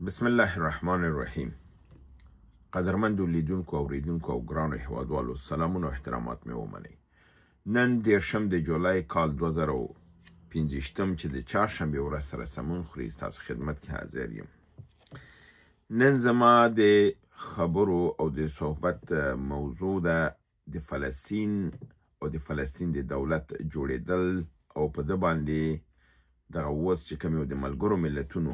بسم الله الرحمن الرحیم. قدرمندو لیدونکو او اوریدونکو او ګرانو هیوادوالو، سلامونه او احترامات مې ومنئ. نن 10 د جولای کال 2015 چې د چهارشنبې ورځ سره سمون خوري، ستاسو خدمت کې حاضر یم. نن زما د خبرو او د صحبت موضوع ده د فلسطین او د فلسطین د دولت جوړېدل او په ده باندې دغه اوس چې کوم یو د ملګرو ملتونو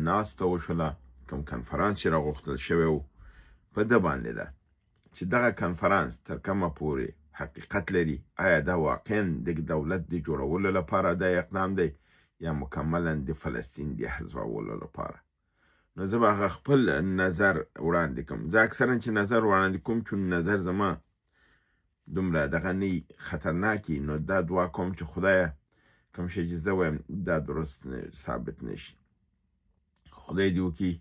ناسته وشوله، کوم کنفرانس چې راغوښتل شوی و، په ده باندې ده چې دغه کنفرانس تر کومه پورې حقیقت لري. آیا دا واقعا د دولت د جوړولو لپاره دا اقدام دی یا مکملا د فلسطین د حذفولو لپاره؟ نو زه به خپل نظر وړاندې کوم. زه اکثرا چې نظر وړاندې کوم، چون نظر زما دومره دغه نه خطرناکي، نو دا دعا کوم چې خدایه کوم شی چې زه وایم دا درست ثابت نشي. خدای دې وکړي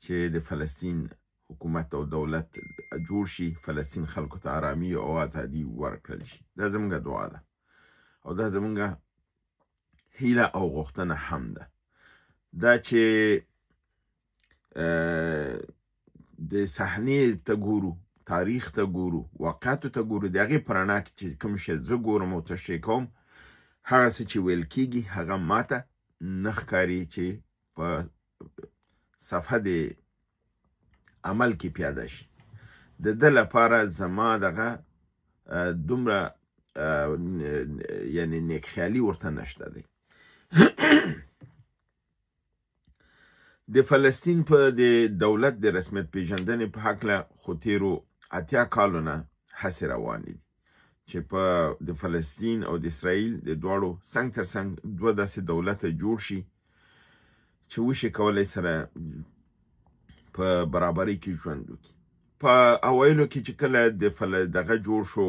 چې د فلسطین حکومت او دولت جوړ شي، فلسطین خلکو ته آرامي او ازادي ورکړل شي. دا زموږ دعا ده او دا زموږ هیله او غوښتنه هم ده. دا چې د صحنې ته ګورو، تاریخ ته ګورو، واقعاتو ته ګورو، د هغې په رڼا کې چې کوم شی زه ګورم او تشریح کوم، هغه څه چې ویل کېږي هغه ماته نه ښکاري چې په صفحه د عمل کې پیاده شي. د ده لپاره زما دغه دومره یعنی نیکخیالي ورته نشته دی. د فلسطین په د دولت د رسمیت پیژندنې په هکله خو تیرو 80 کالو نه هڅې روانې دي چې په د فلسطین او د اسرائیل د دواړو څنګ تر څنګ دوه داسې دولته جوړ شي چې وشي کولی سره په برابرۍ کې ژوند وکړي. په اوایلو کې چې کله دغه جوړ شو،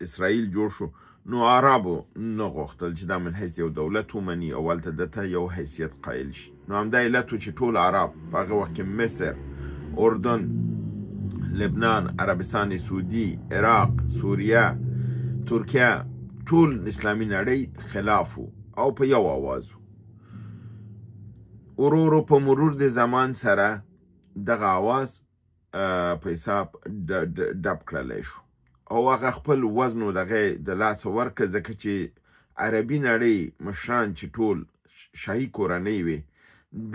اسرائیل جوړ شو، نو عربو نه غوښتل چې دا من حیث یو دولت ومني او هلته دته یو حیثیت قایل شي. نو همدا علت و چې ټول عرب په هغه وخت کې مصر، اردن، لبنان، عربستان سعودي، عراق، سوریه، ترکیه، ټول اسلامي نړۍ خلاف وو او په یو آواز وو. ورو په مرور د زمان سره دغه آواز په حساب ډب کړلی شو او هغه خپل وزن و دغه د لاسه ورکړه، ځکه چې عربي نړۍ مشران چې ټول شاهي کورنۍ وې،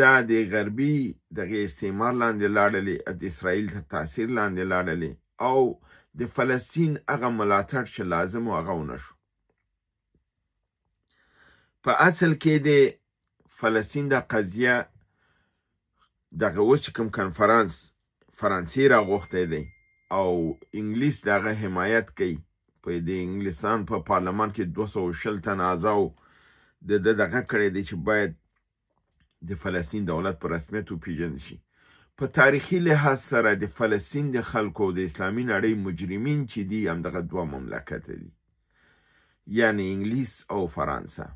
دا د غربي دغه استعمار لاندې لاړلې، د اسرائیل تر تاثیر لاندې لاړلې او د فلسطین هغه ملاتړ چې لازم و هغه ونه شو. په اصل کې د فلسطین د قضیه دغه اوس چې کوم کنفرانس فرانسې راغوښتی دی او انګلیس دغه حمایت کوي، په د انګلستان په پارلمان کې 220 تن اعضاو د دغه کړی دی چې باید د فلسطین دولت په رسمیت وپېژندل شي. په تاریخي لحاظ سره د فلسطین د خلکو د اسلامي نړۍ مجرمین چې دي همدغه دوه مملکته دي، یعنی انګلیس او فرانسه.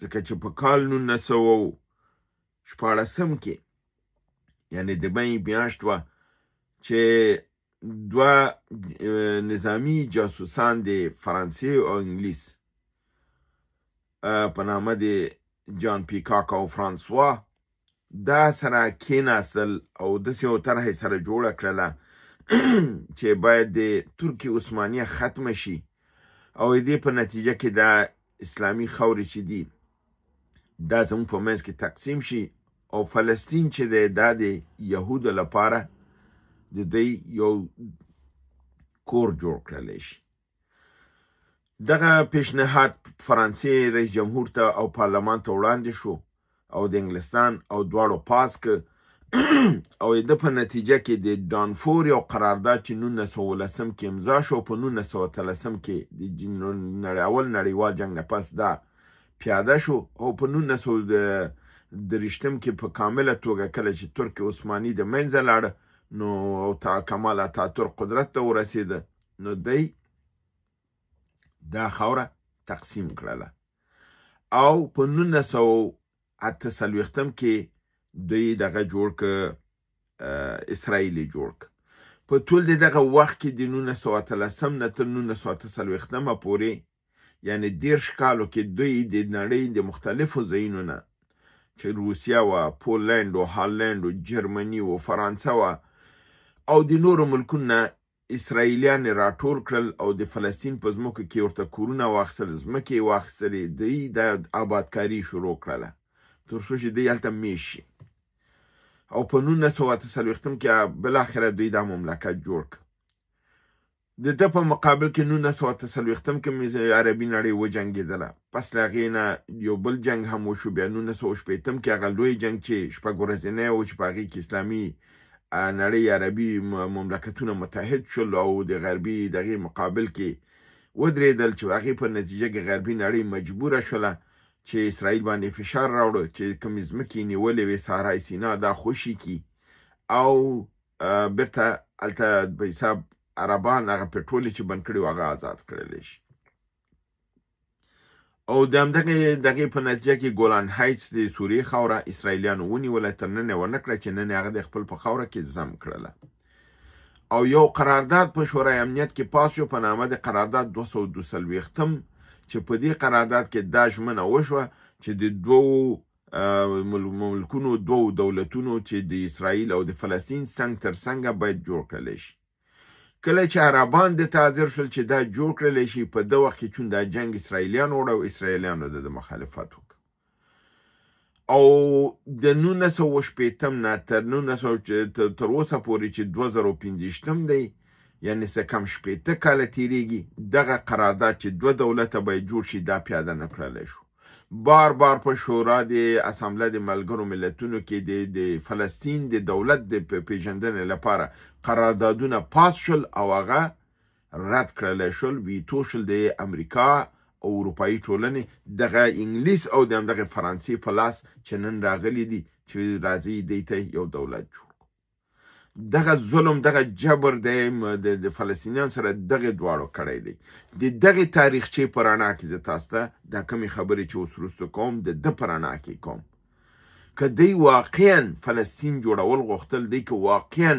ځکه چې په کال 1914 کې یعنی د مۍ میاشت وه چې دوه نظامی جاسوسان د فرانسې او انګلیس په نامه د جان پیکاک او فرانسوا دا سره کېناستل او داسې یو طرحې سره جوړه کړله چې باید د ترکیې عثمانیه ختمه شي او د دې په نتیجه کې دا اسلامي خاورې چې دي دا زموږ په منځ کې تقسیم شي او فلسطین چې دی دا د یهودو لپاره د دوی یو کور جوړ کړلی شي. دغه پیشنهاد فرانسې رئیس جمهور ته او پارلمان ته وړاندې شو او د انګلستان او دواړو پاس که او د په نتیجه کې د دانفور یو قرارداد چې 1913 کې امضا شو، په 1913 کې د اول نړیوال جنګ نه پس دا پیاده شو او په 1923 کې په کامله توګه کله چې ترک عثماني د منځه لاړه، نو کمال اتاتورک قدرت ته ورسېده، نو دی دا خاوره تقسیم کړله او په 1948 کې دوی دغه جوړ که اسرائیل جوړ که. په ټول دغه وخت کې د 1913 نه تر 1948 پورې یعنی 10 کالو کې دوی د نړۍ د مختلفو ځایونو نه چې روسیه وه، پولنډ و، هالنډ و، جرمني و، فرانسه وه او د نورو ملکونو نه اسرائیلیان راټول کړل او د فلسطین په ځمکو کې ورته کورونه واخیستل، ځمکې یې واخیستلې، دوی د آبادکاري شروع کړله تر څو چې دوی هلته میشت شي او په 1948 کې بالاخره دوی دا مملکت جوړ کړ. د ده په مقابل کې 1948 کې عربي نړۍ وجنګېدله. پس له هغې نه یو بل جنګ هم وشو. بیا 1980 کې هغه لوی جنګ چې 6 ورځنی و چې په هغې کې اسلامي نړۍ عربي مملکتونه متحد شول او د غربي دغې مقابل کې ودرېدل چې هغې په نتیجه کې غربي نړۍ مجبوره شوله چې اسرائیل باندې فشار راوړه چې کومې ځمکې یې نیولې وې صحرای سینا دا خوشي کړي او بیرته هلته په حساب عربان هغه پټرول چې بند کړي هغه آزاد کړلی شي. او د همدغې په نتیجه کې ګولان هایټس د سوریې خاوره اسرائیلیانو ونیوله، تر نن یې ونه کړه چې نن هغه د خپل په خاوره کې ضم کړله. او یو قرارداد په شورای امنیت کې پاس شو په نامه د قرارداد 242 چې په دې قرارداد کې دا ژمنه وشوه چې د دوو ملکونو دوو دولتونو چې د اسرائیل او د فلسطین څنګ تر څنګه باید جوړ کړلی شي. کله چې عربان د حاضر شول چې دا جوړ کړلی شي په ده وخت کې چون دا جنګ اسرائیلیانو وړه او اسرائیلیانو د مخالفت وکړ او د 1980 نه تر اوسه پورې چې 2015 دی یعنی څه کم 80 کاله تیریږي دغه قرارداد چې دوه دولته باید جوړ شي دا پیاده نه کړلی شو. بار بار په شورا د اسامبله د ملګرو ملتونو کې د فلسطین د دولت د پیژندنې لپاره قراردادونه پاس شول او هغه رد کړلی شول، ویتو شول د امریکا او اروپایي ټولنې دغه انګلیس او د همدغه فرانسې په لاس چې نن راغلی دي چې راځي دی ته یو دولت جوړ. دغه ظلم دغه جبر د فلسطینیانو سره دغه دواړو کړی دی. د دغه تاریخچې په رڼا کې زه تاسو ته دا کمې خبرې چې اوس وروسته کوم د ده په رڼا کې کوم. که دی واقعا فلسطین جوړول غوښتل، دی که واقعا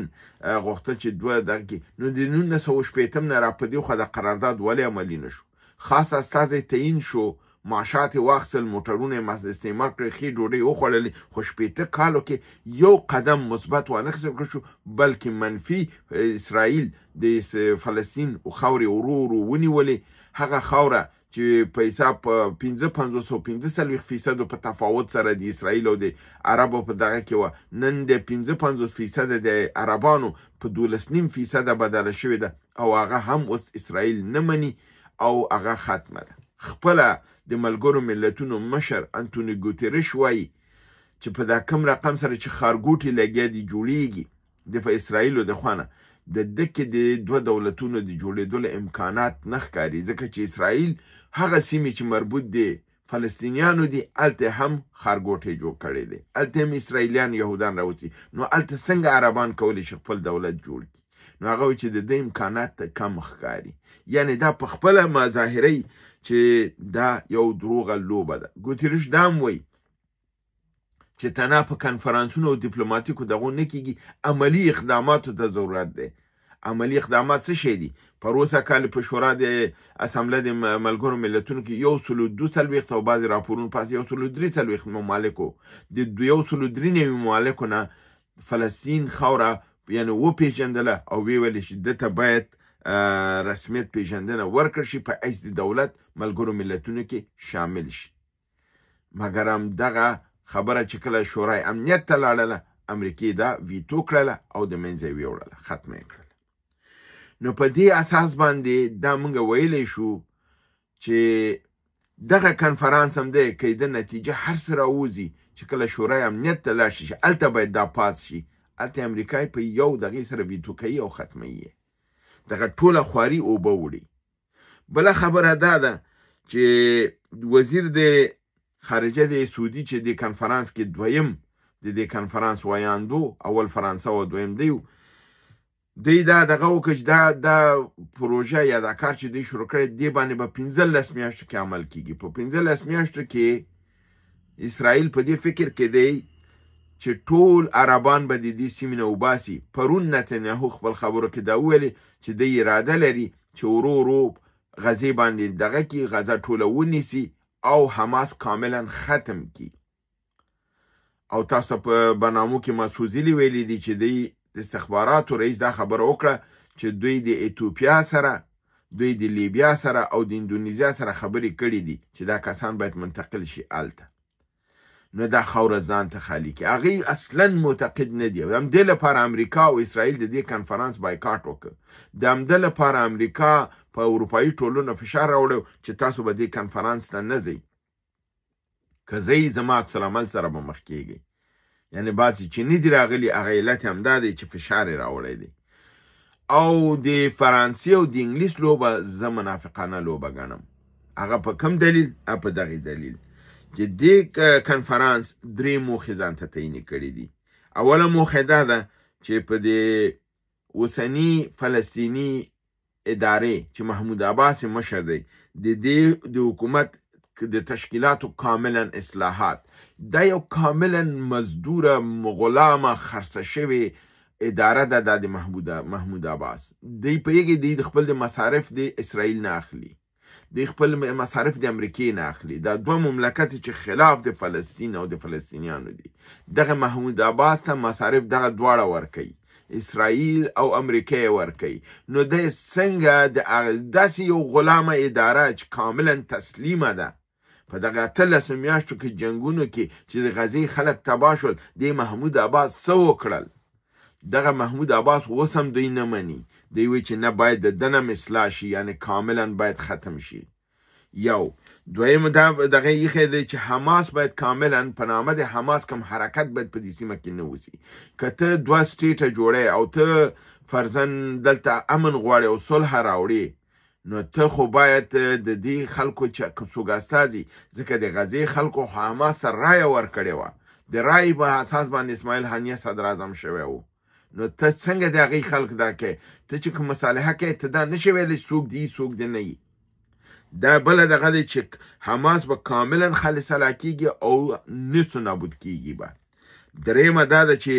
غوښتل چې دوه دغه کې نو د 1980 نه را په دې خوا د قرارداد ولې عملي نه شو؟ خاص استازی تعیین شو، معاشات یې واخیستل، موټرونه یې استعمال کړي، ښې ډوډۍ وخوړلې، خو 80 کالو کې یو قدم مثبت وانخیستل شو بلکې منفي اسرائیل د فلسطین خاورې ورو ورو ونیولې. هغه خاوره چې په حساب 55% په تفاوت سره د اسرائیل او د عربو په دغه کې وه، نن د 55% د عربانو په 12.5% بدله شوې ده او هغه هم اوس اسرائیل نه مني او هغه ختمه ده. خپله د ملګرو ملتونو مشر انتوني ګوتریش وایي چې په دا کم رقم سره چې ښارګوټي لګیا دي جوړیږي د اسرائیلو د خوا نه د ده کې د دوه دولتونو د جوړېدو امکانات نه ښکاري، ځکه چې اسرائیل هغه سیمې چې مربوط دي فلسطینیانو دي هلته هم ښارګوټی جوړ کړی دی، هلته هم اسرائیلیان یهودان راوځي، نو هلته څنګه عربان کولی شي خپل دولت جوړ کړي؟ نو هغه وایي چې د ده امکانات کم ښکاري. یعنې دا په خپله مظاهرۍ چې دا یو دروغه لوبه ده. ګوتریش دا هم وایي چې تنها په کنفرانسونو او دیپلوماتیکو دغو نه کېږي، عملي اقداماتو ته ضرورت دی. عملي اقدامات څه شی دي؟ پروسه کال په شورا د اسامبله د ملګرو ملتونو کې 142 او بعضې راپورونو پاس 143 ممالکو د 103 ممالکو نه فلسطین خاوره یعنې وپېژندله او ویې ویلې چې ده ته باید رسمیت پیژندنه ورکړل شي، په حیث د دولت ملګرو ملتونو کې شامل شي. مګر هم دغه خبره چې کله شورای امنیت ته لاړله امریکې دا ویتو کړله او د منځه یې ویوړله، ختمه یې کړله. نو په دې اساس باندې دا موږ ویلی شو چې دغه کنفرانس هم دی که د نتیجه هر څه راوځي چې کله شورای امنیت ته لاړ شي هلته باید دا پاس شي، هلته امریکا په یو دغې سره ویتو کوي او ختموي یې، دغه ټوله خواري اوبه وړي. بله خبره دا ده چې وزیر د خارجه د سعودي چې د کنفرانس کې دویم د دې کنفرانس وایاندو، اول فرانسه او دویم دی دا دغه وکړه چې دا پروژه یا دا کار چې دوی شروع کړی دې باندې به 15 میاشتو کې عمل کیږي. په 15 میاشتو کې اسرائیل په دې فکر کې دی چې ټول عربان به د دې سیمې نه وباسي. پرون نتنیاهو خپل خبرو کې دا وویلې چې دی اراده لري چې ورو ورو غزې باندې دغه کې غزه ټوله ونیسي او حماس کاملا ختم کی. او تاسو په برنامو کې مسعودي ویلي دي چې د استخباراتو رئیس دا خبره وکړه چې دوی د ایتوپیا سره، دوی د لیبیا سره او د اندونیزیا سره خبرې کړې دي چې دا کسان باید منتقل شي آلته. نو دا خاوره ځان ته خالي کړي. هغې اصلا معتقد نه دي. د همدې لپاره امریکا او اسرائیل د دې کنفرانس بایکاټ وکړ. د همدې لپاره امریکا په اروپایي ټولنو فشار راوړی چې تاسو به دې کنفرانس ته نه ځئ. که ځئ زما عکس العمل سره به مخ کېږئ. یعنې بعضې چې نه دي راغلي هغه علت یې همدا دی چې فشار یې راوړی دی. او د فرانسې او د انګلیس لوبه زه منافقانه لوبه ګڼم. هغه په کوم دلیل؟ په دغې دلیل چې دې کنفرانس 3 موخې ځان ته تعین کړي دي. اوله موخه دا ده چې په دې اوسني فلسطیني ادارې چې محمود عباس مشر دی د دې د حکومت د تشکیلاتو کاملا اصلاحات. دا یو کاملا مزدوره غلامه خرڅه شوې اداره ده د محمود عباس. دی پوهېږي دی د خپل د مصارف د اسرائیل نه اخلي، د خپل مصارف د امریکې نه اخلي. دا دوه مملکت چې خلاف د فلسطین او د فلسطینیانو دي. دغه محمود عباس ته مصارف دغه دواړه ورکوي، اسرائیل او امریکا ورکوي. نو د څنګه داسې یو غلامه اداره چې کاملا تسلیمه ده په دغه 13 میاشتو کې جنګونو کې چې د غزې خلک تباه شول، د محمود عباس څه وکړل؟ دغه محمود عباس اوس هم دوی نه مني. دوی وایي چې نه باید د دنم اصلاح شي، یعنی کاملا باید ختم شي. یو دویم دغه ایښی دی چې حماس باید کاملا په نامه د حماس کوم حرکت باید په دې سیمه کې نه اوسي. که ته 2 سټیټه جوړی او ته فرضاً دلته امن غواړې او صلح راوړې، نو ته خو باید د دې خلکو چې څوک استازي، ځکه د غزې خلکو حماس سره رایه ورکړې وه، د رایې په اساس باندې اسماعیل هانیه صدر اعظم شوی و. نو ته څنګه د هغې خلک دا کوې؟ ته چې کوم مصالحه کوې ته دا نشې ویلی څوک دي څوک دې نه یي. دا بله دغه دی چې حماس به کاملا خالصه کېږي او نست و نابود کېږي به. درېیمه دا ده چې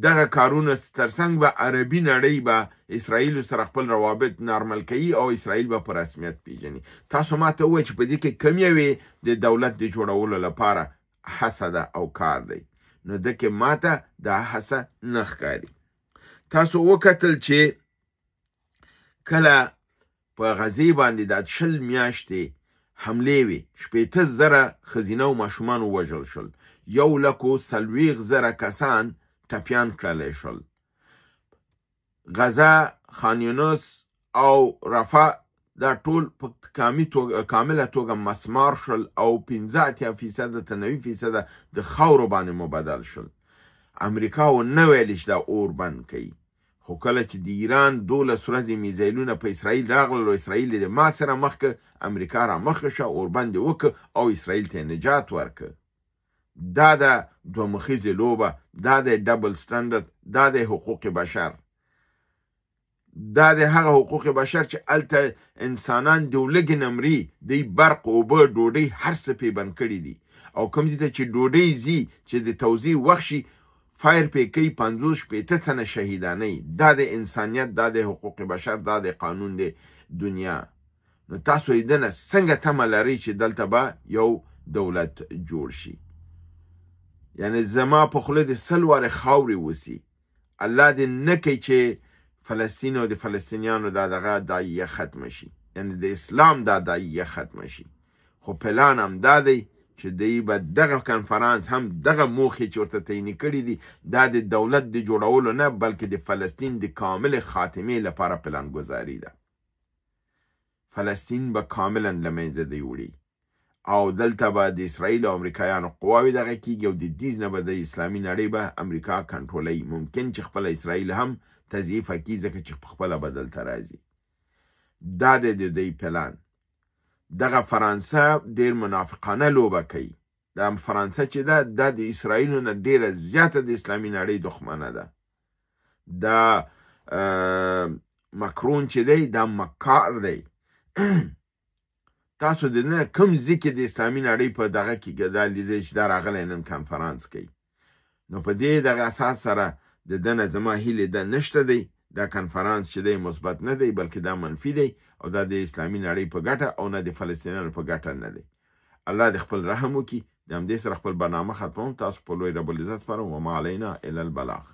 دغه کارونه ترڅنګ به عربي نړۍ به اسرائیلو سره خپل روابط نارمل کوي او اسرائیل به په رسمیت پیژني. تاسو ما ته ووایئ چې په دې کې کوم یوې د دولت د جوړولو لپاره هڅه ده او کار دی. نو دکې ماته دا هڅه نه ښکاري. تاسو وکتل چې کله په غزې باندې د 20 میاشتې حملې وې، 80,000 ښځینه او ماشومان ووژل شول، 140,000 کسان ټپیان کړلی شول. غزه، خان یونس او رفح دا ټول په کامله توګه مسمار شول او 85% تر 90% د خاورو باندې مبدل شول. امریکا ونه ویلې چې دا اور بند کوي، خو کله چې د ایران 12 ورځې میزایلونه په اسرائیل راغلل او اسرائیل د ما سره مخ که، امریکا را مخه شه، اور بند یې وکړه او اسرائیل ته نجات ورکړه. دا د دوه مخیزې لوبه، دا د ډبل سټنډرډ، دا د حقوق بشر. دا د هغه حقوق بشر چې هلته انسانان د لږې نه مري، دوی برق، اوبه، ډوډۍ هر څه پې بند کړي دي. او کوم ځای ته چې ډوډۍ ځي چې د توزیع وخت شي، فایر پې کوي، 50-60 تنه شهیدانۍ. دا د انسانیت، دا د حقوق بشر، دا د قانون د دنیا. نو تاسو یې دنه څنګه تمه لرئ چې دلته به یو دولت جوړ شي؟ یعنی زما په خوله د 100 وارې خاورې وسي. الله دې نه کوي چې فلسطین او د فلسطینیانو دا دغه داعیه ختمه شي، یعنی د اسلام دا داعیه ختمه شي. خو پلان هم دا دی چې دوی به دغه کنفرانس هم دغه موخې چې ورته تعین کړي دي، دا د دولت د جوړولو نه بلکې د فلسطین د کامل خاتمې لپاره پلانګذاري ده. فلسطین به کاملا له منځه دی وړي او دلته به د اسرائیل او امریکایانو قواوې دغه کېږي او د دې نه به د اسلامي نړۍ به امریکا کنټرولوي. ممکن چې خپله اسرائیل هم تضعیفه کړي ځکه چې پخپله به دلته راځي. دا د دوی پلان. دغه فرانسه ډیر منافقانه لوبه کوي. دا فرانسه چې ده دا د اسرائیلو نه ډیره زیاته د اسلامي نړۍ دښمنه ده. دا مکرون چې دی دا مکار دی. تاسو د نه کوم ځای کې د اسلامي نړۍ په دغه کې دا لیدئ چې دا راغلی نن کنفرانس کوي. نو په دې دغه اساس سره د ده نه زما هیلې ده نشته دی. دا کنفرانس چې دی مثبت نه دی بلکې دا منفي دی او دا د اسلامي نړۍ په ګټه او نه د فلسطینیانو په ګټه نه دی. الله د خپل رحم وکړي. د همدې سره خپل برنامه ختموم. تاسو په لوی رب العزت سپارم. وما علینا الا البلاغ.